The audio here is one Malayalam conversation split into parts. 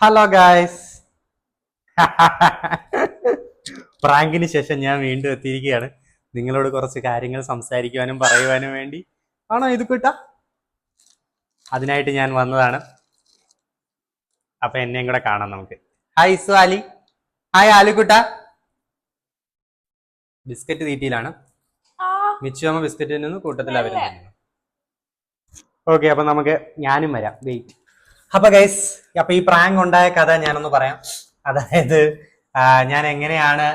Hello guys. പ്രാങ്കിന് ശേഷം ഞാൻ വീണ്ടും എത്തിയിരിക്കുകയാണ്. നിങ്ങളോട് കുറച്ച് കാര്യങ്ങൾ സംസാരിക്കുവാനും പറയുവാനും വേണ്ടി ആണോ ഇത് കുട്ട? അതിനായിട്ട് ഞാൻ വന്നതാണ്. അപ്പൊ എന്നെയും കൂടെ കാണാം നമുക്ക്. ഹായ് ഇസു ആലി. ഹായ് ആലിക്കുട്ട. ബിസ്ക്കറ്റ് തീറ്റിയിലാണ്. മിച്ചുമ്മ ബിസ്ക്കറ്റ് തിന്നുന്നു, കൂട്ടത്തിൽ അവരും തിന്നുന്നു. ഓക്കെ, അപ്പൊ നമുക്ക് ഞാനും വരാം. വെയിറ്റ്. അപ്പൊ ഗൈസ്, അപ്പൊ ഈ പ്രാങ്ക് ഉണ്ടായ കഥ ഞാനൊന്ന് പറയാം. അതായത് ഞാൻ എങ്ങനെയാണ്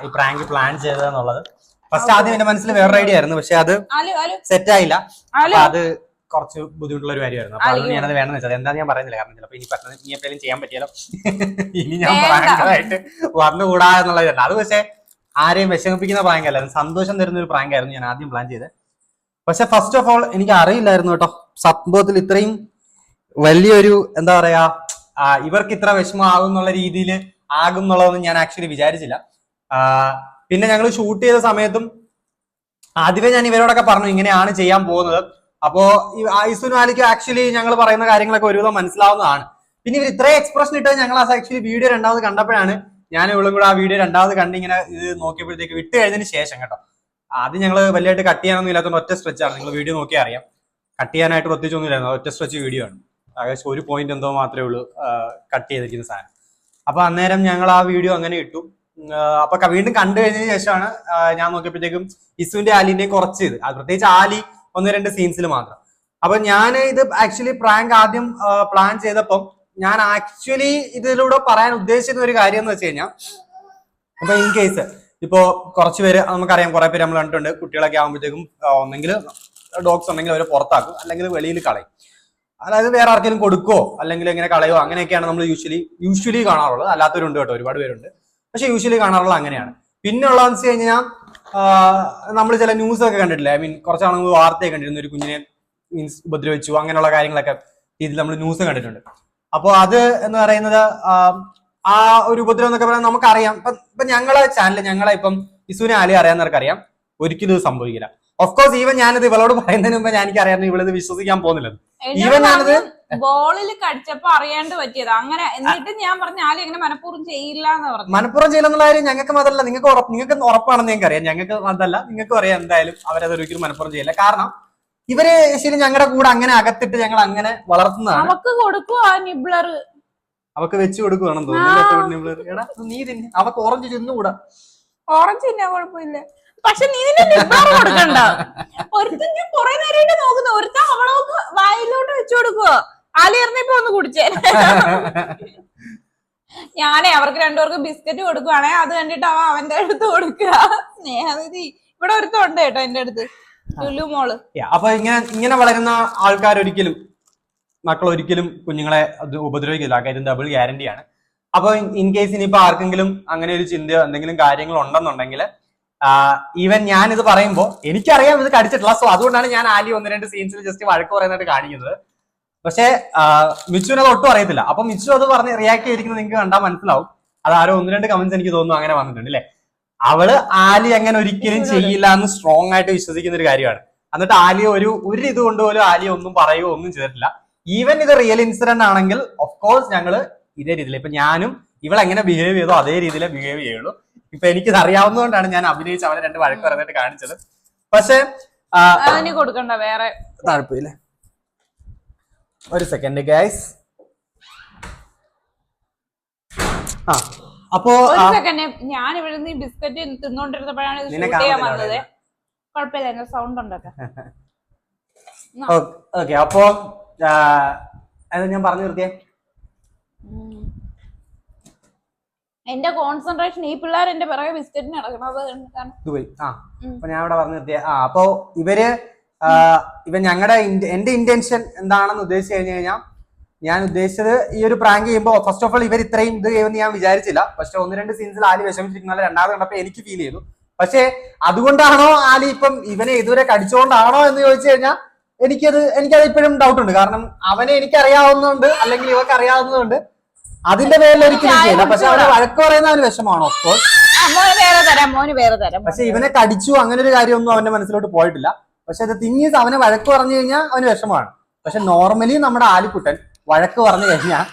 ഈ പ്രാങ്ക് പ്ലാൻ ചെയ്തതെന്നുള്ളത്. ഫസ്റ്റ് ആദ്യം എന്റെ മനസ്സിൽ വേറൊരു ഐഡിയ ആയിരുന്നു, പക്ഷെ അത് സെറ്റ് ആയില്ല. അപ്പൊ അത് കുറച്ച് ബുദ്ധിമുട്ടുള്ള ഒരു കാര്യമായിരുന്നു. അപ്പൊ അതുകൊണ്ട് ഞാനത് വേണമെന്ന് വെച്ചത്. എന്താ ഞാൻ പറയുന്നില്ല, കാരണം ചിലപ്പോൾ ഇനി പെട്ടെന്ന് ഇനി എപ്പോഴും ചെയ്യാൻ പറ്റിയാലോ, ഇനി ഞാൻ പ്രാങ്കായിട്ട് വന്നുകൂടാ എന്നുള്ളതാണ്. അത് പക്ഷെ ആരെയും വിഷമിപ്പിക്കുന്ന പ്രാങ്ക് അല്ലായിരുന്നു, സന്തോഷം തരുന്ന ഒരു പ്രാങ്ക് ആയിരുന്നു ഞാൻ ആദ്യം പ്ലാൻ ചെയ്തത്. പക്ഷെ ഫസ്റ്റ് ഓഫ് ഓൾ എനിക്ക് അറിയില്ലായിരുന്നു കേട്ടോ, സംഭവത്തിൽ ഇത്രയും വലിയൊരു എന്താ പറയാ, ഇവർക്ക് ഇത്ര വിഷമം ആകും എന്നുള്ള രീതിയിൽ ആകും എന്നുള്ളതൊന്നും ഞാൻ ആക്ച്വലി വിചാരിച്ചില്ല. പിന്നെ ഞങ്ങൾ ഷൂട്ട് ചെയ്ത സമയത്തും ആദ്യമേ ഞാൻ ഇവരോടൊക്കെ പറഞ്ഞു ഇങ്ങനെയാണ് ചെയ്യാൻ പോകുന്നത്. അപ്പോ ഐസുനും ആലിക്കും ആക്ച്വലി ഞങ്ങൾ പറയുന്ന കാര്യങ്ങളൊക്കെ ഒരുവിധം മനസ്സിലാവുന്നതാണ്. പിന്നെ ഇവർ ഇത്രയും എക്സ്പ്രഷൻ ഇട്ട് ഞങ്ങൾ ആക്ച്വലി വീഡിയോ രണ്ടാമത് കണ്ടപ്പോഴാണ് ഞാൻ ഇവളും കൂടെ ആ വീഡിയോ രണ്ടാമത് കണ്ട് ഇങ്ങനെ ഇത് നോക്കിയപ്പോഴത്തേക്ക് വിട്ട് കഴിഞ്ഞതിന് ശേഷം കേട്ടോ, ആദ്യം ഞങ്ങൾ വലിയായിട്ട് കട്ട് ചെയ്യാനൊന്നും ഇല്ലാത്തതുകൊണ്ട് ഒറ്റ സ്ട്രെച്ചാണ്. നിങ്ങൾ വീഡിയോ നോക്കിയാൽ അറിയാം, കട്ട് ചെയ്യാനായിട്ട് പ്രത്യേകിച്ചൊന്നും ഇല്ലായിരുന്നു, ഒറ്റ സ്ട്രെച്ച് വീഡിയോ ആണ്. ആകെ ഒരു പോയിന്റ് എന്തോ മാത്രമേ ഉള്ളൂ കട്ട് ചെയ്തിരിക്കുന്ന സാധനം. അപ്പൊ അന്നേരം ഞങ്ങൾ ആ വീഡിയോ അങ്ങനെ ഇട്ടു. അപ്പൊ വീണ്ടും കണ്ടു കഴിഞ്ഞതിന് ശേഷമാണ് ഞാൻ നോക്കിയപ്പോഴത്തേക്കും ഇസുവിന്റെ ആലിന്റെയും കുറച്ച് ഇത്, പ്രത്യേകിച്ച് ആലി ഒന്ന് രണ്ട് സീൻസിൽ മാത്രം. അപ്പൊ ഞാൻ ഇത് ആക്ച്വലി പ്രാങ്ക് ആദ്യം പ്ലാൻ ചെയ്തപ്പം ഞാൻ ആക്ച്വലി ഇതിലൂടെ പറയാൻ ഉദ്ദേശിക്കുന്ന ഒരു കാര്യം എന്ന് വെച്ച് കഴിഞ്ഞാൽ, അപ്പൊ ഇൻ കേസ് ഇപ്പോ കുറച്ച് പേര് നമുക്കറിയാം, കുറെ പേര് നമ്മൾ കണ്ടിട്ടുണ്ട്, കുട്ടികളൊക്കെ ആകുമ്പോഴത്തേക്കും ഒന്നെങ്കിൽ ഡോഗ്സ് ഉണ്ടെങ്കിൽ അവരെ പുറത്താക്കും, അല്ലെങ്കിൽ വെളിയിൽ കളയും. അതായത് വേറെ ആർക്കെങ്കിലും കൊടുക്കോ അല്ലെങ്കിൽ എങ്ങനെ കളയോ, അങ്ങനെയൊക്കെയാണ് നമ്മൾ യൂഷ്വലി കാണാറുള്ളത്. അല്ലാത്തവരുണ്ട് കേട്ടോ, ഒരുപാട് പേരുണ്ട്, പക്ഷെ യൂഷ്വലി കാണാറുള്ളത് അങ്ങനെയാണ്. പിന്നെ ഉള്ളതെന്ന് വെച്ച് കഴിഞ്ഞാൽ നമ്മൾ ചില ന്യൂസ് ഒക്കെ കണ്ടിട്ടില്ലേ, ഐ മീൻ കുറച്ചാണെങ്കിൽ വാർത്തയൊക്കെ കണ്ടിരുന്നു, ഒരു കുഞ്ഞിനെ മീൻസ് ഉപദ്രവിച്ചു, അങ്ങനെയുള്ള കാര്യങ്ങളൊക്കെ രീതിയിൽ നമ്മൾ ന്യൂസ് കണ്ടിട്ടുണ്ട്. അപ്പോൾ അത് എന്ന് പറയുന്നത് ആ ഒരു ഉപദ്രവം എന്നൊക്കെ പറയാൻ നമുക്കറിയാം. ഇപ്പൊ ഞങ്ങളെ ചാനൽ, ഞങ്ങളെ ഇപ്പം ഇസുവിനെ ആലി അറിയാവുന്നവർക്കറിയാം, ഒരിക്കലും ഇത് സംഭവിക്കില്ല. ഓഫ് കോഴ്സ് ഈവൻ ഞാനിത് ഇവളോട് പറയുന്നതിന് മുമ്പ് എനിക്ക് അറിയാമെന്ന് ഇവളിത് വിശ്വസിക്കാൻ പോകുന്നില്ല. ഈവൻ ഞാനത് ബോളിൽ കടിച്ചപ്പോ അറിയാണ്ട് പറ്റിയത് അങ്ങനെ. എന്നിട്ട് ഞാൻ പറഞ്ഞ ആലി അങ്ങനെ മനഃപൂർവ്വം ചെയ്യില്ല എന്ന് പറഞ്ഞു. മനഃപൂർവ്വം ചെയ്യില്ലെന്നുള്ള കാര്യം ഞങ്ങൾക്ക് അതല്ല, നിങ്ങൾക്ക് ഉറപ്പാണെന്ന് ഞങ്ങൾക്ക് അറിയാം. ഞങ്ങൾക്ക് അതല്ല, നിങ്ങൾക്കും അറിയാം എന്തായാലും അവരത് ഒരിക്കലും മനഃപൂർവ്വം ചെയ്യില്ല. കാരണം ഇവര് ശരി ഞങ്ങളുടെ കൂടെ അങ്ങനെ അകത്തിട്ട് ഞങ്ങൾ അങ്ങനെ വളർത്തുന്നതാണ്. അവക്ക് കൊടുക്കുവാ നിബ്ലർ, അവക്ക് വെച്ച് കൊടുക്കുവാണെന്ന് തോന്നുന്നു. എടാ നീ തിന്നെ, അവക്ക് ഓറഞ്ച് തിന്നുകൂടാ. ഓറഞ്ച് തിന്നാ കുഴപ്പമില്ല, പക്ഷെ നീ നിബ്ലർ കൊടുക്കണ്ട. ഒരുത്തൻ ഞാൻ കുറെ നേരമായിട്ട് നോക്കുന്നു, ഒരുത്തൻ അവളോക്ക് വായിലോട്ട് വെച്ചു കൊടുക്കുവോ. ആലി എറിഞ്ഞപ്പോ ഒന്ന് കുടിച്ചേ. ഞാനേ അവർക്ക് രണ്ടുപേർക്ക് ബിസ്ക്കറ്റ് കൊടുക്കുവാണേ, അത് കണ്ടിട്ട് അവന്റെ അടുത്ത് കൊടുക്കുക. സ്നേഹനിധി ഇവിടെ ഒരുത്തുണ്ട് കേട്ടോ എന്റെ അടുത്ത്, ലുലു മോള്. അപ്പൊ ഇങ്ങനെ വളരുന്ന ആൾക്കാർ ഒരിക്കലും, മക്കൾ ഒരിക്കലും കുഞ്ഞുങ്ങളെ അത് ഉപദ്രവിക്കില്ല, ആ കാര്യം ഡബിൾ ഗ്യാരണ്ടിയാണ്. അപ്പൊ ഇൻ കേസ് ഇനിയിപ്പോ ആർക്കെങ്കിലും അങ്ങനെ ഒരു ചിന്തയോ എന്തെങ്കിലും കാര്യങ്ങൾ ഉണ്ടെന്നുണ്ടെങ്കിൽ, ഈവൻ ഞാൻ ഇത് പറയുമ്പോൾ എനിക്കറിയാം ഇത് കടിച്ചിട്ടില്ല, സോ അതുകൊണ്ടാണ് ഞാൻ ആലി ഒന്ന് രണ്ട് സീൻസിൽ ജസ്റ്റ് വഴക്ക് പറയുന്നതായിട്ട് കാണിക്കുന്നത്. പക്ഷെ മിച്ചുവിന് അത് ഒട്ടും അറിയത്തില്ല. അപ്പൊ മിച്ചു അത് പറഞ്ഞ് റിയാക്ട് ചെയ്തിരിക്കുന്നത് നിങ്ങൾക്ക് കണ്ടാൽ മനസ്സിലാവും. അത് ആരോ ഒന്ന് രണ്ട് കമന്റ്സ് എനിക്ക് തോന്നുന്നു അങ്ങനെ വന്നിട്ടുണ്ട് അല്ലെ. അവള് ആലി അങ്ങനെ ഒരിക്കലും ചെയ്യില്ല എന്ന് സ്ട്രോങ് ആയിട്ട് വിശ്വസിക്കുന്ന ഒരു കാര്യമാണ്. എന്നിട്ട് ആലിയ ഒരു ഇത് കൊണ്ട് പോലും ആലിയ ഒന്നും പറയുകയോ ഒന്നും ചെയ്തിട്ടില്ല. ഈവൻ ഇത് റിയൽ ഇൻസിഡന്റ് ആണെങ്കിൽ ഓഫ് കോഴ്സ് ഞങ്ങള് ഇതേ രീതിയിൽ, ഇപ്പൊ ഞാനും ഇവളെങ്ങനെ ബിഹേവ് ചെയ്തോ അതേ രീതിയിലേ ബിഹേവ് ചെയ്യുള്ളൂ. ഇപ്പൊ എനിക്കിത് അറിയാവുന്നതുകൊണ്ടാണ് ഞാൻ അഭിനയിച്ച് അവനെ രണ്ട് വഴക്ക് പറഞ്ഞിട്ട് കാണിച്ചത്. പക്ഷെ കൊടുക്കണ്ട, വേറെ താല്പര്യമില്ല. ഒരു സെക്കൻഡ് ഗൈസ്. അപ്പോ ഞാൻ ഇവിടെ നിന്ന് ബിസ്ക്കറ്റ് തിന്നോണ്ടിരുന്നപ്പോഴാണ് ഇത് ഷൂട്ട് ചെയ്യാൻ വന്നത്. കുഴപ്പമില്ല, സൗണ്ട് ഉണ്ടാക്കാം. ഓക്കെ, അപ്പോ ഞാൻ പറഞ്ഞു നിർത്തിയേ. എന്റെ കോൺസെൻട്രേഷൻ ഈ പിള്ളേർ എന്റെ പിറകെ ബിസ്ക്കറ്റിന് നടക്കുന്നത്. അപ്പൊ ഞാൻ ഇവിടെ പറഞ്ഞു നിർത്തിയ. അപ്പോ ഇവൻ ഞങ്ങളുടെ എന്റെ ഇന്റൻഷൻ എന്താണെന്ന് ഉദ്ദേശിച്ചു കഴിഞ്ഞു കഴിഞ്ഞാൽ, ഞാൻ ഉദ്ദേശിച്ചത് ഈ ഒരു പ്രാങ്ക് ചെയ്യുമ്പോൾ ഫസ്റ്റ് ഓഫ് ഓൾ ഇവർ ഇത്രയും ഇത് ചെയ്യുമെന്ന് ഞാൻ വിചാരിച്ചില്ല. പക്ഷെ ഒന്ന് രണ്ട് സീൻസിൽ ആലി വിഷമിച്ചിരിക്കുന്ന രണ്ടാമത് കണ്ടപ്പോ എനിക്ക് ഫീൽ ചെയ്തു. പക്ഷെ അതുകൊണ്ടാണോ ആലി ഇപ്പം ഇവനെ ഇതുവരെ കടിച്ചുകൊണ്ടാണോ എന്ന് ചോദിച്ചു കഴിഞ്ഞാൽ എനിക്കത് ഇപ്പോഴും ഡൗട്ട് ഉണ്ട്. കാരണം അവനെ എനിക്ക് അറിയാവുന്നതുകൊണ്ട്, അല്ലെങ്കിൽ ഇവർക്ക് അറിയാവുന്നതുകൊണ്ട് അതിന്റെ പേരിൽ ഒരിക്കലും ചെയ്യില്ല. പക്ഷെ അവനെ വഴക്ക് പറയുന്ന അവന് വിഷമമാണ് ഓഫ് കോഴ്സ്. പക്ഷെ ഇവനെ കടിച്ചു അങ്ങനെ ഒരു കാര്യമൊന്നും അവന്റെ മനസ്സിലോട്ട് പോയിട്ടില്ല. പക്ഷെ അത് തിങ്ങീസ് അവനെ വഴക്ക് പറഞ്ഞു കഴിഞ്ഞാൽ അവന് വിഷമമാണ്. പക്ഷെ നോർമലി നമ്മുടെ ആലിക്കുട്ടൻ വഴക്ക് പറഞ്ഞു കഴിഞ്ഞാൽ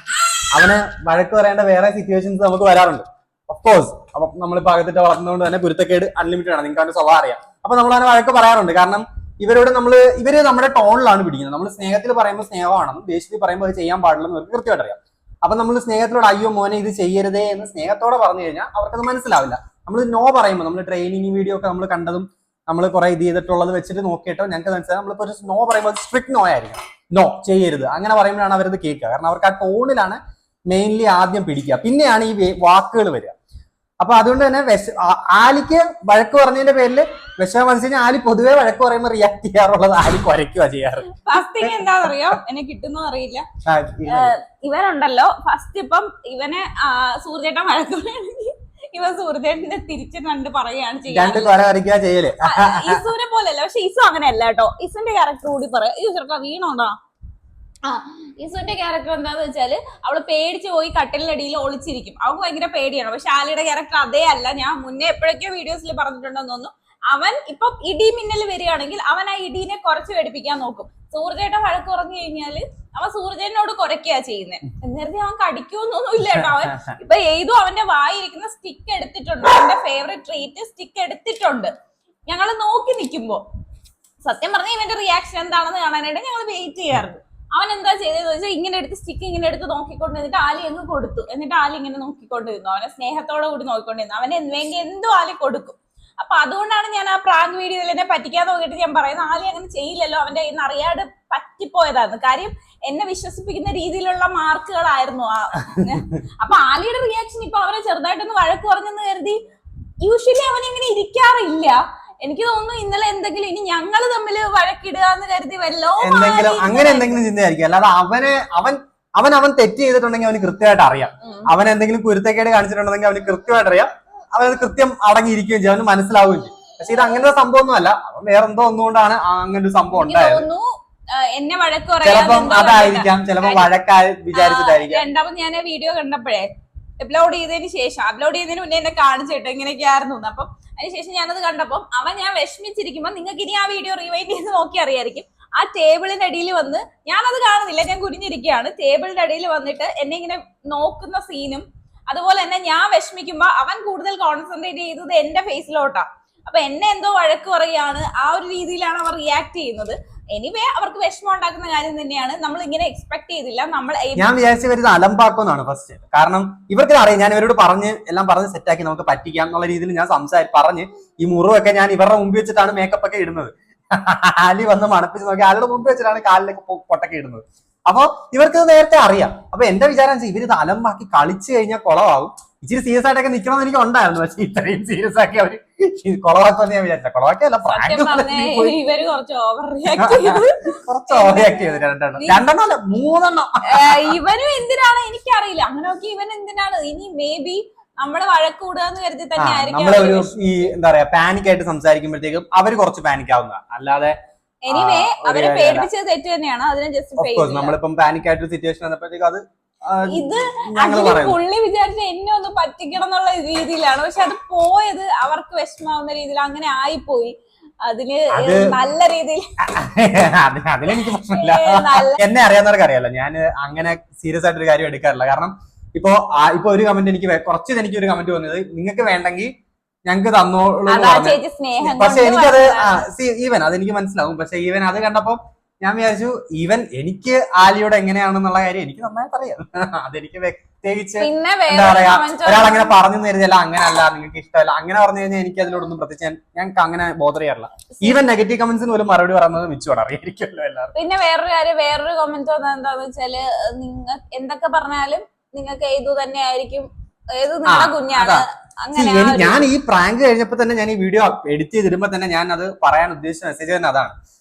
അവനെ വഴക്ക് പറയേണ്ട വേറെ സിറ്റുവേഷൻസ് നമുക്ക് വരാറുണ്ട്. ഓഫ് കോഴ്സ് അപ്പൊ നമ്മളിപ്പോ അകത്തിട്ട് വളർത്തുന്നതുകൊണ്ട് തന്നെ കുരുത്തക്കേട് അൺലിമിറ്റഡ് ആണ്, നിങ്ങൾക്ക് അവന്റെ സ്വഭാവം അറിയാം. അപ്പൊ നമ്മൾ അവനെ വഴക്ക് പറയാറുണ്ട്. കാരണം ഇവര് നമ്മുടെ ടോണിലാണ് പിടിക്കുന്നത്. നമ്മൾ സ്നേഹത്തിൽ പറയുമ്പോൾ സ്നേഹമാണെന്നും ദേഷ്യത്തിൽ പറയുമ്പോൾ അത് ചെയ്യാൻ പാടില്ലെന്ന് അവർക്ക് കൃത്യമായിട്ട് അറിയാം. അപ്പൊ നമ്മൾ സ്നേഹത്തിലൂടെ അയ്യോ മോനെ ഇത് ചെയ്യരുതേ എന്ന് സ്നേഹത്തോടെ പറഞ്ഞു കഴിഞ്ഞാൽ അവർക്കത് മനസ്സിലാവില്ല. നമ്മൾ നോ പറയുമ്പോൾ നമ്മൾ ട്രെയിനിങ് വീഡിയോ ഒക്കെ നമ്മൾ കണ്ടതും നമ്മൾ കുറെ ഇത് ചെയ്തിട്ടുള്ളത് വെച്ചിട്ട് നോക്കിയിട്ടോ ഞങ്ങൾക്ക് മനസ്സിലാവും. നമ്മളിപ്പോ ഒരു നോ പറയുമ്പോൾ സ്ട്രിക്ട് നോ ആയിരിക്കും, നോ ചെയ്യരുത് അങ്ങനെ പറയുമ്പോഴാണ് അവരത് കേൾക്കുക. കാരണം അവർക്ക് ആ ടോണിലാണ് മെയിൻലി ആദ്യം പിടിക്കുക, പിന്നെയാണ് ഈ വാക്കുകൾ വരിക. അപ്പൊ അതുകൊണ്ട് തന്നെ ആലിക്ക് വഴക്ക് പറഞ്ഞതിന്റെ പേരിൽ വിഷമം മനസ്സിൽ കഴിഞ്ഞാൽ ആലി പൊതുവെ വഴക്ക് പറയുമ്പോൾ റിയാക്ട് ചെയ്യാറുള്ളത് ആലി കുരയ്ക്കുക ചെയ്യാറ്. ഫസ്റ്റ് തിങ് എന്താണെന്നറിയോ, എന്നെ കിട്ടുന്നോ അറിയില്ല. ഇവനുണ്ടല്ലോ ഫസ്റ്റ് ഇപ്പം ഇവനെ സൂര്യചേട്ടൻ വഴക്ക് പറയുകയാണെങ്കിൽ ഇവൻ സൂര്യചേട്ടന്റെ തിരിച്ച് കണ്ട് പറയുകയാണ് ചെയ്യല്. ഈസുവിനെ പോലെയല്ല, പക്ഷെ ഈസു അങ്ങനെയല്ല കേട്ടോ. ഈസുവിന്റെ ക്യാരക്ടർ കൂടി പറയാം. ഈ ചെറുക്ക വീണോടാ. ഈസുവിന്റെ ക്യാരക്ടർ എന്താന്ന് വെച്ചാല് അവള് പേടിച്ച് പോയി കട്ടിലിനടിയിൽ ഒളിച്ചിരിക്കും. അവൾക്ക് ഭയങ്കര പേടിയാണ്. പക്ഷെ ആലിയുടെ ക്യാരക്ടർ അതേ അല്ല. ഞാൻ മുന്നേ എപ്പോഴൊക്കെയോ വീഡിയോസിൽ പറഞ്ഞിട്ടുണ്ടെന്ന് തോന്നുന്നു. അവൻ ഇപ്പൊ ഇടി മിന്നൽ വരികയാണെങ്കിൽ അവൻ ആ ഇടീനെ കുറച്ച് പേടിപ്പിക്കാൻ നോക്കും. സൂര്യചേട്ടൻ വഴക്ക് പറഞ്ഞു കഴിഞ്ഞാല് അവൻ സൂര്യചേട്ടനോട് കുരയ്ക്കുക ചെയ്യുന്നത്. നേരത്തെ അവൻ കടിക്കുമെന്നൊന്നും ഇല്ല കേട്ടോ. അവൻ ഇപ്പൊ ഏതോ അവന്റെ വായിരിക്കുന്ന സ്റ്റിക്ക് എടുത്തിട്ടുണ്ട്. അവന്റെ ഫേവറേറ്റ് ട്രീറ്റ് സ്റ്റിക്ക് എടുത്തിട്ടുണ്ട്. ഞങ്ങൾ നോക്കി നിൽക്കുമ്പോ സത്യം പറഞ്ഞാൽ ഇവന്റെ റിയാക്ഷൻ എന്താണെന്ന് കാണാനായിട്ട് ഞങ്ങൾ വെയിറ്റ് ചെയ്യാറുണ്ട്. അവൻ എന്താ ചെയ്തതെന്ന് വെച്ചാൽ ഇങ്ങനെ എടുത്ത് സ്റ്റിക്ക് ഇങ്ങനെ എടുത്ത് നോക്കിക്കൊണ്ട് നിന്നിട്ട് ആലി അങ്ങ് കൊടുത്തു. എന്നിട്ട് ആലി ഇങ്ങനെ നോക്കിക്കൊണ്ടിരുന്നു. അവനെ സ്നേഹത്തോടെ കൂടി നോക്കിക്കൊണ്ടിരുന്നു. അവനെ വേണ്ടി എന്തോ ആലി കൊടുക്കും. അപ്പൊ അതുകൊണ്ടാണ് ഞാൻ ആ പ്രാങ്ക് വീഡിയോയിൽ എന്നെ പറ്റിക്കാൻ നോക്കിയിട്ട് ഞാൻ പറയുന്നത് ആലി അങ്ങനെ ചെയ്യില്ലല്ലോ, അവന്റെ കയ്യിൽ നിന്ന് അറിയാതെ പറ്റിപ്പോയതാണ്. കാര്യം എന്നെ വിശ്വസിപ്പിക്കുന്ന രീതിയിലുള്ള മാർക്കുകളായിരുന്നു അപ്പൊ ആലിയുടെ റിയാക്ഷൻ ഇപ്പൊ അവനെ ചെറുതായിട്ടൊന്ന് വഴക്ക് പറഞ്ഞെന്ന് കരുതി യൂഷ്വലി അവൻ ഇങ്ങനെ ഇരിക്കാറില്ല. എനിക്ക് തോന്നുന്നു ഇന്നലെ എന്തെങ്കിലും ഇനി ഞങ്ങൾ തമ്മിൽ വഴക്കിടുക എന്ന് കരുതി വല്ലോ അങ്ങനെ എന്തെങ്കിലും ചിന്തയായിരിക്കും. അല്ലാതെ അവൻ തെറ്റ് ചെയ്തിട്ടുണ്ടെങ്കിൽ അവന് കൃത്യമായിട്ട് അറിയാം. അവൻ എന്തെങ്കിലും കുരുത്തക്കേട് കാണിച്ചിട്ടുണ്ടെങ്കിൽ അവന് കൃത്യമായിട്ട് അറിയാം. അവനത് കൃത്യം അടങ്ങിയിരിക്കുകയും ചെയ്യും, അവന് മനസ്സിലാവുകയും ചെയ്യും. പക്ഷെ ഇത് അങ്ങനത്തെ സംഭവമൊന്നും അല്ല. അവൻ വേറെന്തോ ഒന്നുകൊണ്ടാണ് അങ്ങനെ ഒരു സംഭവം ഉണ്ടായത്. എന്നെ വഴക്ക് ചിലപ്പം അതായിരിക്കാം, ചിലപ്പോ വഴക്കായി വിചാരിച്ചിട്ടായിരിക്കാം. രണ്ടാമത് ഞാൻ വീഡിയോ കണ്ടപ്പോഴേ അപ്ലോഡ് ചെയ്തതിന് മുന്നേ എന്നെ കാണിച്ചിട്ട് ഇങ്ങനെയൊക്കെയായിരുന്നു. അപ്പം അതിനുശേഷം ഞാനത് കണ്ടപ്പം ഞാൻ വിഷമിച്ചിരിക്കുമ്പോ നിങ്ങൾക്ക് ഇനി ആ വീഡിയോ റിവൈൻഡ് ചെയ്ത് നോക്കി അറിയായിരിക്കും. ആ ടേബിളിന്റെ അടിയിൽ വന്ന് ഞാനത് കാണുന്നില്ല, ഞാൻ കുനിഞ്ഞിരിക്കുകയാണ്. ടേബിളിന്റെ അടിയിൽ വന്നിട്ട് എന്നെ ഇങ്ങനെ നോക്കുന്ന സീനും അതുപോലെ തന്നെ ഞാൻ വിഷമിക്കുമ്പോ അവൻ കൂടുതൽ കോൺസെൻട്രേറ്റ് ചെയ്തത് എന്റെ ഫേസിലോട്ടാ. അപ്പൊ എന്നെ എന്തോ വഴക്ക് പറയുകയാണ്, ആ ഒരു രീതിയിലാണ് അവർ റിയാക്ട് ചെയ്യുന്നത്. എനിവേ അവർക്ക് വിഷമം ഉണ്ടാക്കുന്ന കാര്യം തന്നെയാണ്. നമ്മൾ ഇങ്ങനെ എക്സ്പെക്ട് ചെയ്തില്ല. ഞാൻ വിചാരിച്ചു വരുന്നത് അലമ്പാക്കുമെന്നാണ് ഫസ്റ്റ്. കാരണം ഇവർക്ക് അറിയാം, ഞാൻ ഇവരോട് എല്ലാം പറഞ്ഞ് സെറ്റാക്കി നമുക്ക് പറ്റിക്കാം എന്നുള്ള രീതിയിൽ ഞാൻ പറഞ്ഞ് ഈ മുറിവൊക്കെ ഞാൻ ഇവരുടെ മുമ്പിൽ വെച്ചിട്ടാണ് മേക്കപ്പ് ഒക്കെ ഇടുന്നത്. ആലി വന്ന് മണപ്പിച്ച് നോക്കി ആളുടെ മുമ്പിൽ വെച്ചിട്ടാണ് കാലിലേക്ക് പൊട്ടൊക്കെ ഇടുന്നത്. അപ്പൊ ഇവർക്ക് നേരത്തെ അറിയാം. അപ്പൊ എന്റെ വിചാരം ഇവരിത് അലമ്പാക്കി കളിച്ചു കഴിഞ്ഞാൽ കുളമാകും. ഇച്ചിരി സീരിയസ് ആയിട്ടൊക്കെ നിൽക്കണമെന്ന് എനിക്ക് ഉണ്ടായിരുന്നു. പക്ഷെ ഇത്രയും സീരിയസ് ആക്കി അവര് കുളവാക്കുമെന്ന് ഞാൻ വിചാരിച്ച. കുളവാക്കിയല്ല, ഇവര് കുറച്ച് ഓവർ റിയാക്ട് ചെയ്തു. രണ്ടെണ്ണം അല്ല 3 എണ്ണം. ഇവനും എന്തിനാണ് എനിക്കറിയില്ല. അങ്ങനെയൊക്കെ ഇവൻ എന്തിനാണ് ഇനി മേ ബി നമ്മള് വഴക്കൂടുക എന്ന് കരുതി തന്നെ ആയിരിക്കും. നമ്മളൊരു ഈ എന്താ പറയാ പാനിക് ആയിട്ട് സംസാരിക്കുമ്പോഴത്തേക്കും അവര് കുറച്ച് പാനിക് ആവുന്ന, അല്ലാതെ എനിവേ അവരെ പേടിപ്പിച്ചത് തെറ്റ് തന്നെയാണ്. അതിനെ ജസ്റ്റിഫൈ ചെയ്യും. നമ്മളിപ്പം പാനിക് ആയിട്ട് സിറ്റുവേഷൻ വന്നപ്പോഴത്തേക്കും അത് ഇത് പുള്ളി വിചാരിച്ച എന്നെ ഒന്ന് പറ്റിക്കണം എന്നുള്ള രീതിയിലാണ്. പക്ഷെ അത് പോയത് അവർക്ക് വിഷമാവുന്ന രീതിയിൽ അങ്ങനെ ആയിപ്പോയി. അതിന് നല്ല രീതിയിൽ അതിലെനിക്ക് പ്രശ്നമില്ല. എന്നെ അറിയാവുന്നവർക്ക് അറിയാലോ, ഞാൻ അങ്ങനെ സീരിയസ് ആയിട്ടൊരു കാര്യം എടുക്കാറില്ല. കാരണം ഇപ്പൊ ഒരു കമന്റ് എനിക്ക് ഒരു കമന്റ് വന്നത് നിങ്ങൾക്ക് വേണ്ടെങ്കിൽ ഞങ്ങക്ക് തന്നോളൂ. പക്ഷെ എനിക്കത് ഈവൻ അതെനിക്ക് മനസ്സിലാവും. പക്ഷെ ഈവൻ അത് കണ്ടപ്പോ ഞാൻ വിചാരിച്ചു ഈവൻ എനിക്ക് ആലിയോട് എങ്ങനെയാണെന്നുള്ള കാര്യം എനിക്ക് നന്നായിട്ട് അറിയാം. അതെനിക്ക് പ്രത്യേകിച്ച് എന്താ പറയാ ഒരാളങ്ങനെ പറഞ്ഞു തരുന്നില്ല, അങ്ങനെയല്ല നിങ്ങൾക്ക് ഇഷ്ടമല്ല അങ്ങനെ പറഞ്ഞു കഴിഞ്ഞാൽ എനിക്ക് അതിലോടൊന്നും പ്രത്യേകിച്ച് ഞങ്ങൾക്ക് അങ്ങനെ ബോധർ ചെയ്യാറില്ല. ഈവൻ നെഗറ്റീവ് കമന്റ്സിന് പോലും മറുപടി പറയുന്നത് മിച്ചോട് അറിയായിരിക്കുമല്ലോ എല്ലാവരും. പിന്നെ വേറൊരു കമന്റ് വന്നത് എന്താന്ന് വെച്ചാല് നിങ്ങൾ എന്തൊക്കെ പറഞ്ഞാലും നിങ്ങൾക്ക് ഏതു തന്നെ ആയിരിക്കും, ഏത് നിങ്ങളുടെ കുഞ്ഞാണ്. ഞാൻ ഈ പ്രാങ്ക് കഴിഞ്ഞപ്പോ തന്നെ ഞാൻ ഈ വീഡിയോ എഡിറ്റ് ചെയ്തിടുമ്പോ തന്നെ ഞാൻ അത് പറയാൻ ഉദ്ദേശിച്ച മെസ്സേജ് തന്നെ അതാണ്.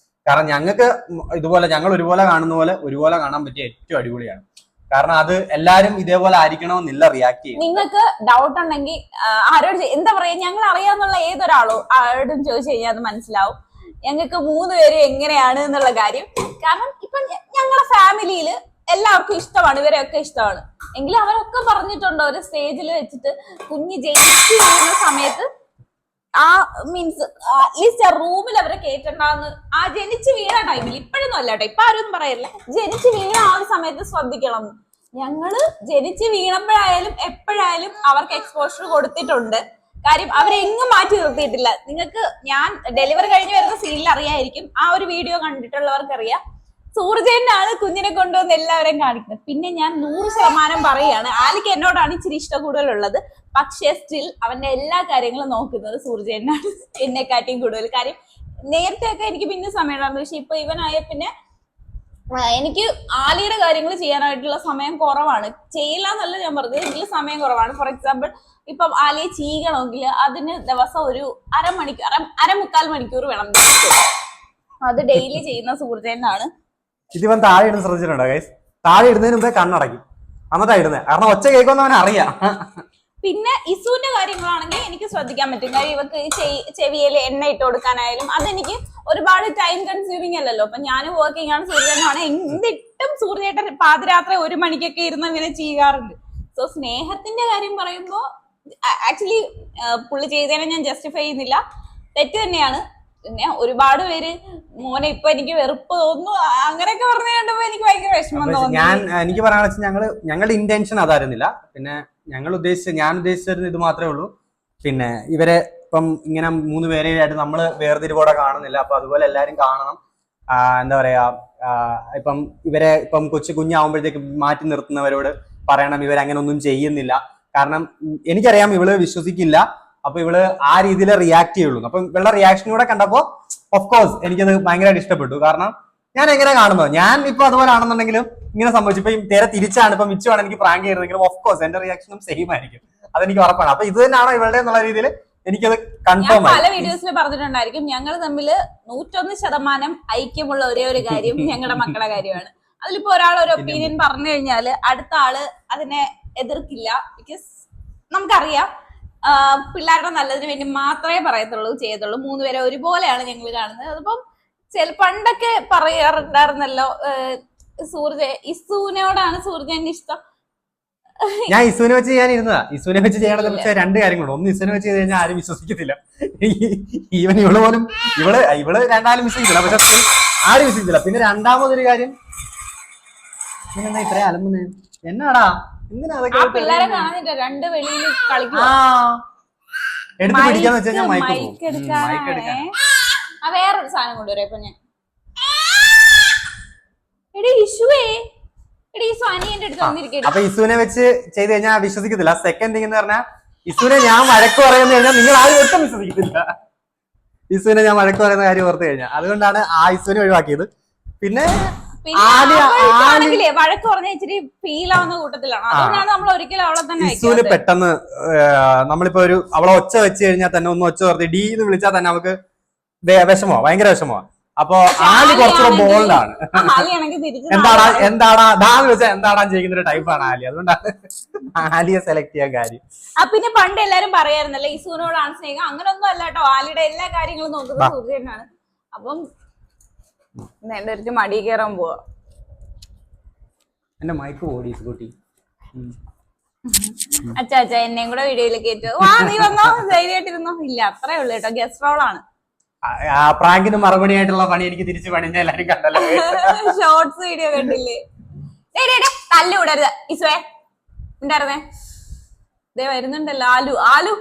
കാരണം ഞങ്ങൾക്ക് ഇതുപോലെ ഞങ്ങൾ ഒരുപോലെ കാണുന്ന പോലെ ഒരുപോലെ കാണാൻ പറ്റിയ ഏറ്റവും അടിപൊളിയാണ്. കാരണം അത് എല്ലാരും ഇതേപോലെ ആയിരിക്കണമെന്നില്ല റിയാക്ട് ചെയ്യും. നിങ്ങൾക്ക് ഡൗട്ട് ഉണ്ടെങ്കിൽ ആരോട് എന്താ പറയാ, ഞങ്ങൾ അറിയാന്നുള്ള ആരോടും ചോദിച്ചു കഴിഞ്ഞാൽ അത് മനസ്സിലാവും. ഞങ്ങൾക്ക് 3 പേരും എങ്ങനെയാണ് എന്നുള്ള കാര്യം. കാരണം ഇപ്പൊ ഞങ്ങളുടെ ഫാമിലിയില് എല്ലാവർക്കും ഇഷ്ടമാണ്, ഇവരെയൊക്കെ ഇഷ്ടമാണ്. എങ്കിലും അവരൊക്കെ പറഞ്ഞിട്ടുണ്ടോ ഒരു സ്റ്റേജിൽ വെച്ചിട്ട് കുഞ്ഞ് ജയിച്ചു വീഴുന്ന സമയത്ത് ആ മീൻസ് അറ്റ്ലീസ്റ്റ് ആ റൂമിൽ അവരെ കേട്ടിട്ടുണ്ടാവുന്ന ആ ജനിച്ച് വീണ ടൈമിൽ, ഇപ്പോഴൊന്നും അല്ല കേട്ടോ, ഇപ്പൊ ആരും പറയല്ല, ജനിച്ച് വീണ ആ ഒരു സമയത്ത് ശ്രദ്ധിക്കണം. ഞങ്ങള് ജനിച്ച് വീണപ്പോഴായാലും എപ്പോഴായാലും അവർക്ക് എക്സ്പോഷർ കൊടുത്തിട്ടുണ്ട്. കാര്യം അവരെങ്ങും മാറ്റി നിർത്തിയിട്ടില്ല. നിങ്ങൾക്ക് ഞാൻ ഡെലിവറി കഴിഞ്ഞ് വരുന്ന സീനിൽ അറിയായിരിക്കും, ആ ഒരു വീഡിയോ കണ്ടിട്ടുള്ളവർക്ക് അറിയാം, സൂർജേനാണ് കുഞ്ഞിനെ കൊണ്ടുവന്ന് എല്ലാവരെയും കാണിക്കുന്നത്. പിന്നെ ഞാൻ 100% പറയാണ്, ആലിക്ക് എന്നോടാണ് ഇച്ചിരി ഇഷ്ടം കൂടുതലുള്ളത്. പക്ഷേ സ്റ്റിൽ അവന്റെ എല്ലാ കാര്യങ്ങളും നോക്കുന്നത് സൂർജേനാണ് എന്നെക്കാട്ടിയും കൂടുതൽ. കാര്യം നേരത്തെയൊക്കെ എനിക്ക് പിന്നെ സമയമുണ്ടായിരുന്നു, പക്ഷെ ഇപ്പൊ ഇവനായ പിന്നെ എനിക്ക് ആലിയുടെ കാര്യങ്ങൾ ചെയ്യാനായിട്ടുള്ള സമയം കുറവാണ്. ചെയ്യില്ല എന്നല്ല ഞാൻ പറഞ്ഞത്, എനിക്ക് സമയം കുറവാണ്. ഫോർ എക്സാമ്പിൾ ഇപ്പം ആലിയെ ചെയ്യണമെങ്കിൽ അതിന് ദിവസം ഒരു അരമുക്കാൽ മണിക്കൂർ വേണം. അത് ഡെയിലി ചെയ്യുന്ന സൂർജേനാണ്. ഇതിവൻ താഴെ ഇടുന്ന ശ്രദ്ധിച്ചിട്ടുണ്ടോ ഗൈസ്? താഴെ ഇടുന്നതിന് മുമ്പേ കണ്ണടക്കും, അന്നതാ ഇടുന്നത്. കാരണം ഒച്ച കേൾക്കുമെന്ന് അവൻ അറിയാം. പിന്നെ ഇസുവിന്റെ കാര്യങ്ങളാണെങ്കിൽ എനിക്ക് ശ്രദ്ധിക്കാൻ പറ്റും. കാര്യം ഇവർക്ക് ചെവിയിൽ എണ്ണ ഇട്ട് കൊടുക്കാനായാലും അതെനിക്ക് ഒരുപാട് ടൈം കൺസ്യൂമിങ് അല്ലല്ലോ. അപ്പൊ ഞാൻ വർക്കിംഗ് ആണ്, സൂര്യനാണ്. എന്തിട്ടും സൂര്യചേട്ടൻ പാതിരാത്രി 1 മണിക്കൊക്കെ ഇരുന്ന് ഇങ്ങനെ ചെയ്യാറുണ്ട്. സോ സ്നേഹത്തിന്റെ കാര്യം പറയുമ്പോ ആക്ച്വലി പുള്ളി ചെയ്തതിനെ ഞാൻ ജസ്റ്റിഫൈ ചെയ്യുന്നില്ല, തെറ്റ് തന്നെയാണ്. പിന്നെ ഒരുപാട് പേര് മോനെ ഇപ്പൊ എനിക്ക് വെറുപ്പ് തോന്നുന്നു അങ്ങനെയൊക്കെ പറഞ്ഞു കണ്ടപ്പോ എനിക്ക് ഭയങ്കര വിഷമം തോന്നി. എനിക്ക് പറയാന്ന് വെച്ചാൽ ഞങ്ങളുടെ ഇന്റൻഷൻ അതായിരുന്നില്ല. പിന്നെ ഞാൻ ഉദ്ദേശിച്ചിരുന്ന ഇത് മാത്രമേ ഉള്ളൂ. പിന്നെ ഇവരെ ഇപ്പം ഇങ്ങനെ 3 പേരെയായിട്ട് നമ്മള് വേർതിരിവോടെ കാണുന്നില്ല. അപ്പൊ അതുപോലെ എല്ലാരും കാണണം. എന്താ പറയാ, ഇപ്പം ഇവരെ ഇപ്പം കുഞ്ഞാവുമ്പോഴത്തേക്ക് മാറ്റി നിർത്തുന്നവരോട് പറയണം ഇവരങ്ങനെ ഒന്നും ചെയ്യുന്നില്ല. കാരണം എനിക്കറിയാം ഇവള് വിശ്വസിക്കില്ല. അപ്പൊ ഇവള് ആ രീതിയിൽ റിയാക്ട് ചെയ്യുള്ളൂ. അപ്പൊ ഇവളുടെ റിയാക്ഷനൂടെ കണ്ടപ്പോ ഓഫ് കോഴ്സ് എനിക്കത് ഭയങ്കരമായിട്ട് ഇഷ്ടപ്പെട്ടു. കാരണം ഞാൻ എങ്ങനെ കാണുമ്പോൾ ഞാൻ ഇപ്പൊ അതുപോലെ ആണെന്നുണ്ടെങ്കിലും ഇങ്ങനെ സംഭവിച്ചു. ഇപ്പൊ നേരെ തിരിച്ചാണ്, ഇപ്പൊ മിച്ചുവാണ് എനിക്ക് പ്രാങ്ക് ചെയ്യുന്നതെങ്കിലും ഓഫ് കോഴ്സ് എന്റെ റിയാക്ഷനും സെയിം ആയിരിക്കും. അതെനിക്ക് ഉറപ്പാണ്. അപ്പൊ ഇത് തന്നെയാണോ ഇവളുടെ എന്നുള്ള രീതിയിൽ എനിക്കത് കൺഫേം ആയി. പല വീഡിയോസിൽ പറഞ്ഞിട്ടുണ്ടായിരിക്കും, ഞങ്ങൾ തമ്മിൽ 101% ഐക്യമുള്ള ഒരേ ഒരു കാര്യം ഞങ്ങളുടെ മക്കളുടെ കാര്യമാണ്. അതിലിപ്പോ ഒരാൾ ഒരു ഒപ്പീനിയൻ പറഞ്ഞു കഴിഞ്ഞാല് അടുത്ത ആള് അതിനെ എതിർക്കില്ല. ബിക്കോസ് നമുക്കറിയാം പിള്ളേരുടെ നല്ലതിന് വേണ്ടി മാത്രമേ പറയത്തുള്ളൂ, ചെയ്യത്തുള്ളൂ. 3 പേരെ ഒരുപോലെയാണ് ഞങ്ങൾ കാണുന്നത്. അതിപ്പം പണ്ടൊക്കെ പറയാറുണ്ടായിരുന്നല്ലോ, ഇസുവിനോടാണ് സൂർജന് ഇഷ്ടം. ഞാൻ ഇസുവിനെ വെച്ച് ചെയ്യാനിരുന്നതാ. ഇസുവിനെ വെച്ച് ചെയ്യാനുള്ള പക്ഷേ 2 കാര്യങ്ങളുണ്ട്. ഒന്ന്, ഇസുവിനെ വെച്ച് ചെയ്ത് കഴിഞ്ഞാൽ ആരും വിശ്വസിക്കത്തില്ല. ഈവൻ ഇവള് പോലും ഇവള് രണ്ടാലും വിശ്വസിക്കില്ല. പക്ഷെ ആരും വിശ്വസിക്കില്ല. പിന്നെ രണ്ടാമതൊരു കാര്യം, ഇവനെന്താ ഇത്രയും അലമ്പുന്നത്? എന്നാടാ എന്തിനാ അതൊക്കെ പിള്ളേരെ കാണാനില്ല, 2 വെളിയിൽ കളിക്കുക. എടുത്ത് പിടിക്കാന്ന് വെച്ച് കഴിഞ്ഞാൽ മൈക്ക് എടുക്കാനാണേ. വേറൊരു സാധനം കൊണ്ടുവരാം ഇപ്പൊ ഞാൻ. എടി ഇഷുവേ, എടി ഇസു അനിയന്റെ അടുത്ത് വന്നിരിക്കട്ടെ. അപ്പൊ ഇസുവിനെ വെച്ച് ചെയ്ത് കഴിഞ്ഞാൽ വിശ്വസിക്കത്തില്ല. സെക്കൻഡ് തിങ് എന്ന് പറഞ്ഞാൽ ഇസുവിനെ ഞാൻ വഴക്ക് പറയുന്ന കഴിഞ്ഞാൽ നിങ്ങൾ ആരും ഒട്ടും വിശ്വസിക്കത്തില്ല. ഇസുവിനെ ഞാൻ വഴക്ക് പറയുന്ന കാര്യം ഓർത്ത് കഴിഞ്ഞാൽ അതുകൊണ്ടാണ് ആ ഇസുവിനെ ഒഴിവാക്കിയത്. പിന്നെ വഴക്ക് പറഞ്ഞ ഇച്ചിരി ഫീൽ ആവുന്ന കൂട്ടത്തിലാണ്. അതുകൊണ്ടാണ് നമ്മൾ ഒരിക്കലും അവളെ തന്നെ ഇസുവിന് പെട്ടെന്ന് നമ്മളിപ്പോ അവളെ ഒച്ച വെച്ച് കഴിഞ്ഞാൽ തന്നെ ഒന്ന് ഒച്ച പറഞ്ഞ് ഡി എന്ന് വിളിച്ചാൽ തന്നെ അവൾക്ക് വിഷമോ, ഭയങ്കര വിഷമോ. അപ്പൊ ആലി കുറച്ചുകൂടെ ബോൾഡാണ്. എന്താടാ ഡാന്ന് വെച്ചാൽ എന്താടാ ചെയ്യുന്ന ഒരു ടൈപ്പാണ് ആലി. അതുകൊണ്ടാണ് ആലിയെ സെലക്ട് ചെയ്യാൻ കാര്യം. പിന്നെ പണ്ട് എല്ലാരും പറയായിരുന്നല്ലേ ഇസുവിനോടാണ് സ്നേഹം. അങ്ങനൊന്നും അല്ല കേട്ടോ, ആലിയുടെ എല്ലാ കാര്യങ്ങളും നോക്കുന്നത് സൂര്യനാണ്. അപ്പം എന്റെ അടുത്ത് മടി കയറാൻ പോവാ. എന്റെ മൈക്ക് ഓടി സ്കൂട്ടി. അച്ഛാ എന്നെയും കൂടെ വീഡിയോയിൽ കേറ്റോ. നീ വന്നോ, ധൈര്യമായിട്ടിരുന്നോ. ഇല്ല അത്രേ ഉള്ളു കേട്ടോ, ഗസ്റ്റ് റോൾ ആണ്. പ്രാങ്കിന് മറുപടി ആയിട്ടുള്ള പണി എനിക്ക് തിരിച്ചു പണിഞ്ഞ എല്ലാരും കണ്ടല്ലോ. ഷോർട്സ് വീഡിയോ കണ്ടില്ലേ? തല്ല് വിടരുത് ഇസുവേ, ഉണ്ടായിരുന്നേ. ഇതേ വരുന്നുണ്ടല്ലോ ആലു. ആലു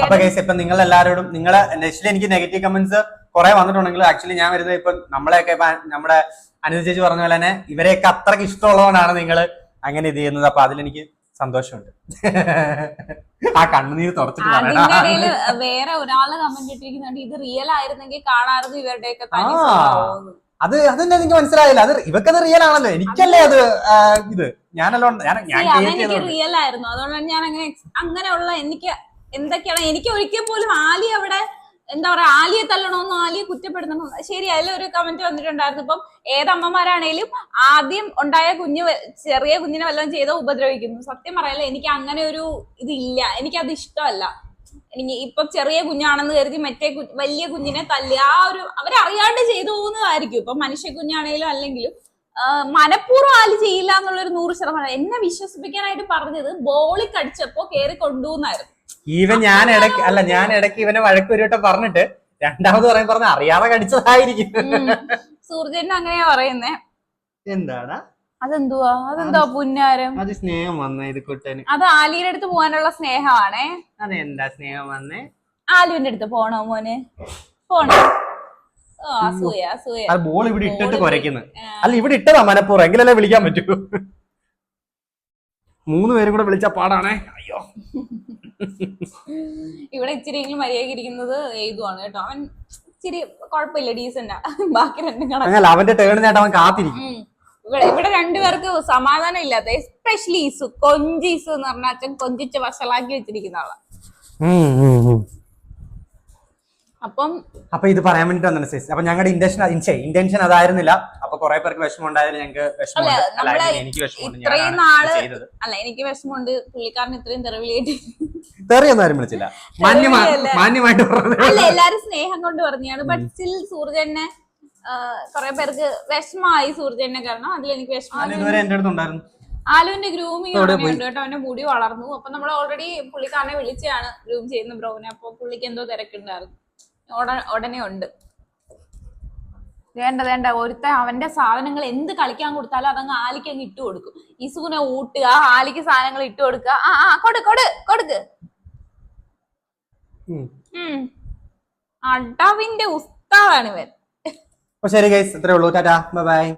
അപ്പൊ ഗൈസ്, ഇപ്പൊ നിങ്ങൾ എല്ലാവരോടും നിങ്ങളെ നെക്സ്റ്റ് എനിക്ക് നെഗറ്റീവ് കമന്റ്സ് കുറെ വന്നിട്ടുണ്ടെങ്കിൽ ആക്ച്വലി ഞാൻ വരുന്നത് ഇപ്പൊ നമ്മളെയൊക്കെ നമ്മുടെ അനുജ ചേച്ചി പറഞ്ഞ പോലെ തന്നെ ഇവരെയൊക്കെ അത്രയ്ക്ക് ഇഷ്ടമുള്ളതുകൊണ്ടാണ് നിങ്ങൾ അങ്ങനെ ഇത് ചെയ്യുന്നത്. അപ്പൊ അതിലെനിക്ക് സന്തോഷമുണ്ട്. ആ കണ്ണുനീര് തുറച്ചിട്ട് വേറെ ഒരാള് കമന്റ് ഇട്ടിരിക്കുന്നുണ്ട്, ഇത് റിയൽ ആയിരുന്നെങ്കിൽ കാണാറുണ്ട് ഇവരുടെയൊക്കെ. അതെന്നെ എനിക്ക് മനസ്സിലായില്ല. അത് ഇവക്കത് റിയൽ ആണല്ലോ, എനിക്കല്ലേ അത് ഇത്. ഞാനല്ലോ എനിക്ക് റിയൽ ആയിരുന്നു. അതുകൊണ്ടാണ് ഞാൻ അങ്ങനെയുള്ള എനിക്ക് എന്തൊക്കെയാണ് എനിക്ക് ഒരിക്കൽ പോലും ആലി അവിടെ എന്താ പറയാ ആലിയെ തല്ലണമെന്നോ ആലിയെ കുറ്റപ്പെടുത്തണോ. ശരി, അതിലൊരു കമന്റ് വന്നിട്ടുണ്ടായിരുന്നു, ഇപ്പം ഏതമ്മമാരാണേലും ആദ്യം ഉണ്ടായ ചെറിയ കുഞ്ഞിനെ വല്ലതും ചെയ്തോ ഉപദ്രവിക്കുന്നു. സത്യം പറയല്ലേ, എനിക്ക് അങ്ങനെ ഒരു ഇതില്ല, എനിക്കത് ഇഷ്ടമല്ല. എനിക്ക് ഇപ്പൊ ചെറിയ കുഞ്ഞാണെന്ന് കരുതി മറ്റേ വലിയ കുഞ്ഞിനെ തല്ലുക, ആ ഒരു അവരറിയാണ്ട് ചെയ്തു പോകുന്നതായിരിക്കും. ഇപ്പൊ മനുഷ്യ കുഞ്ഞാണേലും അല്ലെങ്കിലും മനഃപൂർവ്വം ആല് ചെയ്യില്ല എന്നുള്ളൊരു 100%. എന്നെ വിശ്വസിപ്പിക്കാനായിട്ട് പറഞ്ഞത് ബോളി കടിച്ചപ്പോ കേറി കൊണ്ടുപോകുന്നായിരുന്നു. ഈവൻ ഞാൻ ഇടയ്ക്ക് ഇവനെ വഴക്ക് ഒരു വട്ടം പറഞ്ഞിട്ട് രണ്ടാമത് പറഞ്ഞ അറിയാതെ കടിച്ചതായിരിക്കും. സൂർജന് അങ്ങനെയാ പറയുന്നേ. എന്താണ് അതെന്തുവാ പുന്നാരം? അത് സ്നേഹം വന്ന ഇത് കുട്ടന്. അത് ആലിയുടെ അടുത്ത് പോകാനുള്ള സ്നേഹമാണേ. അതെന്താ സ്നേഹം വന്നേ? ആലുവിന്റെ അടുത്ത് പോണോ മോനെ? പോണോ? അസൂയ. അത് ബോൾ ഇവിടെ ഇട്ടിട്ട് കുരയ്ക്കുന്നു. അല്ല ഇവിടെ ഇട്ടതാ മനപ്പൂർവ്വം, എങ്കിലല്ലേ വിളിക്കാൻ പറ്റൂ. 3 പേരും കൂടെ വിളിച്ച പാടാണേ. അയ്യോ. ഇവിടെ ഇച്ചിരിയെങ്കിലും മര്യാദ ഇരിക്കുന്നത് ഏതുവാണ് കേട്ടോ. അവൻ ഇച്ചിരി കുഴപ്പമില്ല, ഡീസന്റാ. ബാക്കി രണ്ടും കണക്ക്. അവന്റെ ടേണിനായിട്ട് അവൻ കാത്തിരിക്കും. ഇവിടെ രണ്ടുപേർക്ക് സമാധാനം ഇല്ലാത്ത, എസ്പെഷ്യലി ഈസു. കൊഞ്ചീസു എന്ന് പറഞ്ഞാൽ അച്ഛൻ കൊഞ്ചിച്ച് വഷളാക്കി വെച്ചിരിക്കുന്ന ആളാ. അപ്പൊ ഇത് പറയാൻ വേണ്ടിട്ട് വന്നാണ് സൈസ്. അപ്പൊ ഞങ്ങളുടെ ഇന്റൻഷൻ അതായിരുന്നില്ല. അപ്പൊ കുറെ പേർക്ക് വിഷമം ഉണ്ടായാലും ഞങ്ങൾക്ക് എനിക്ക് ഇത്രയും നാള് അല്ല, എനിക്ക് വിഷമമുണ്ട്. പുള്ളിക്കാരൻ ഇത്രയും തെറിവിളിയായിട്ട് തെറിയൊന്നും ആരും വിളിച്ചില്ല, മാന്യമായിട്ട് അല്ല, എല്ലാരും സ്നേഹം കൊണ്ട് പറഞ്ഞാണ്. ബട്ട് സ്റ്റിൽ സൂർജനെ കുറെ പേർക്ക് വിഷമായി സൂർജനെ കാരണം. അതിലെനിക്ക് വിഷമം. ആലുവിന്റെ ഗ്രൂമിങ് ഉണ്ട് കേട്ടോ. അവന്റെ മുടി വളർന്നു. അപ്പൊ നമ്മൾ ഓൾറെഡി പുള്ളിക്കാരനെ വിളിച്ചാണ് ഗ്രൂം ചെയ്യുന്ന ബ്രോവിനെ. അപ്പൊ പുള്ളിക്ക് എന്തോ തിരക്കുണ്ടായിരുന്നു. ഉടനെ ഉണ്ട്. വേണ്ട ഒരുത്ത അവന്റെ സാധനങ്ങൾ എന്ത് കളിക്കാൻ കൊടുത്താലും അതങ്ങ് ആലിക്ക് അങ്ങ് ഇട്ട് കൊടുക്കും. ഇസുവിനെ ഊട്ടുക, ആലിക്ക് സാധനങ്ങൾ ഇട്ട് കൊടുക്കുക. കൊടുക്ക്. അടവിന്റെ ഉസ്താദാണ് ഇവൻ. ശരി ഗൈസ്, ഇത്രേ ഉള്ളൂ. Tata, bye bye.